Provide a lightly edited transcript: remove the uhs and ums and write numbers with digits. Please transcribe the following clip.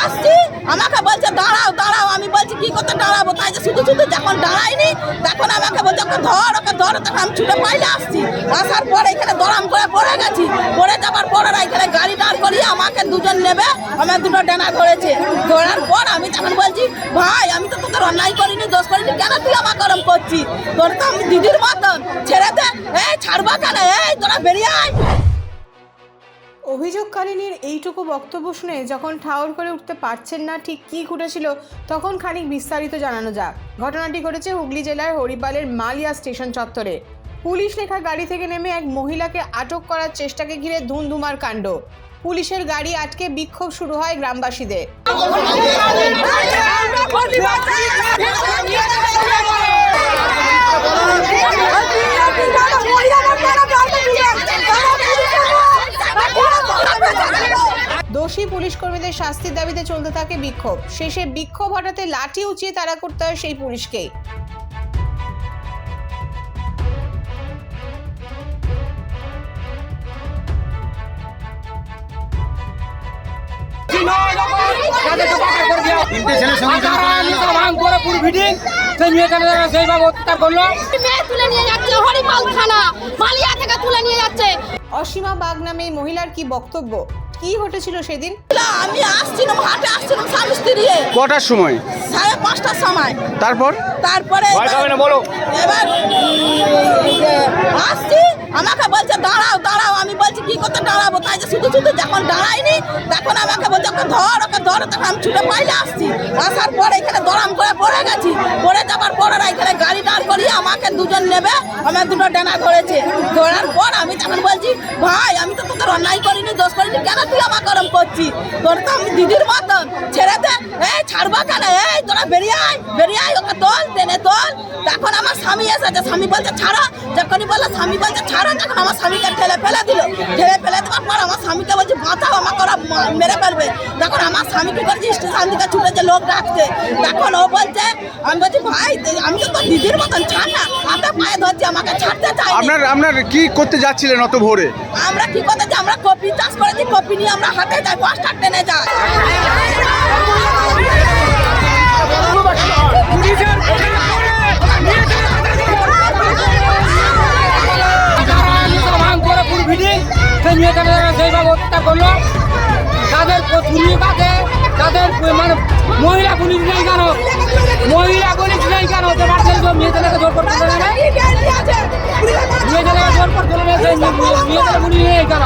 আসছি, আমাকে বলছে দাঁড়াও দাঁড়াও, আমি বলছি কি করতে দাঁড়াবো, তাই যে শুধু শুধু যখন দাঁড়াইনি তখন আমাকে বলছে ওকে ধর তখন আমি ছুটে পাইলে আসছি, আসার পরে এখানে দরাম করে পড়ে গেছি, পড়ে যাবার পর ওরা এখানে গাড়ি দাঁড় করিয়ে আমাকে দুজন নেবে, আমার দুটো ডানা ধরেছে, ধরার পর আমি তখন বলছি ভাই আমি তো তোদের অন্যায় করিনি, দোষ করিনি, কেন তুই আমার গরম করছিস, তোর তো আমি দিদির মতন, ছেড়ে দে, এই ছাড়বা কেন, এই তোরা বেরিয়ে আয়। অভিযোগকারিনীর এইটুকু বক্তব্য শুনে যখন ঠাউর করে উঠতে পারছেন না ঠিক কী ঘটেছিল, তখন খানিক বিস্তারিত জানানো যাক। ঘটনাটি ঘটেছে হুগলি জেলার হরিপালের মালিয়া স্টেশন চত্বরে। পুলিশ লেখা গাড়ি থেকে নেমে এক মহিলাকে আটক করার চেষ্টাকে ঘিরে ধুমধুমার কাণ্ড। পুলিশের গাড়ি আটকে বিক্ষোভ শুরু হয় গ্রামবাসীদের। দোষী পুলিশ কর্মীদের শাস্তির দাবিতে চলতে থাকে বিক্ষোভ। শেষে বিক্ষোভ হটাতে লাঠি উঁচিয়ে তাড়া করতে হয় সেই পুলিশকে। অসীমা বাগ নামে মহিলার কি বক্তব্য, কি ঘটেছিল সেদিন? আমি আসছিলাম, হাটে আসছিলাম স্বামী স্ত্রী। কটার সময়? 5:30টার সময়। তারপরে এবার আসছি, আমাকে বলছে দাঁড়াও দাঁড়াও, আমি বলছি কি করতে দাঁড়াবো, তাই যে শুধু শুধু যখন দাঁড়াইনি তখন আমাকে বলছে ওকে ধর তখন আমি ছুটে পাইলে আসছি, আসার পরে এখানে দরাম করে পড়ে গেছি, পড়ে যাবার পর ওরা এখানে গাড়ি দাঁড় করিয়ে আমাকে দুজন নেবে, আমার দুটো ডানা ধরেছে, ধরার পর আমি তখন বলছি ভাই আমি তো তোদের অন্যায় করিনি, দোষ করিনি, কেন তুই আমার গরম করছিস, তোর তো আমি দিদির মতন, ছেড়ে দে, এই ছাড়বা কেন, এই তোরা বেরিয়ে আয়, ওকে তোল, টেনে তোল। তখন আমার স্বামী এসেছে, স্বামী বলছে ছাড়ো, যখনই বললো স্বামী বলছে ছাড়ো, তখন আমার স্বামীকে ঠেলে ফেলে দেওয়ার পর আমার স্বামীকে বলছি বাঁচাও, আমাকে ওরা মেরে ফেলবে। তখন আমার স্বামীকে বলছি স্টেশন থেকে ছুটে যে লোক ডাকছে, তখন ও বলছে, আমি বলছি ভাই আমি তো তোর দিদির মতন, ছাড় না, হাতে পায়ে ধরছি, আমাকে ছাড়তে চাই। আপনার কি করতে যাচ্ছিলেন অত ভোরে? আমরা কি করতে যাই, আমরা কপি চাষ করেছি, কপি নিয়ে আমরা হাতে যাই, বস্তা টেনে যাই। তাদের মানে মহিলা পুলিশ নেই কেন, মহিলা পুলিশ নেই কেন, মেয়েদেরকে জোর করে তুলে নেবে, মেয়েদেরকে জোর করে তুলে নেবে, মেয়েদের পুলিশ নেই কেন।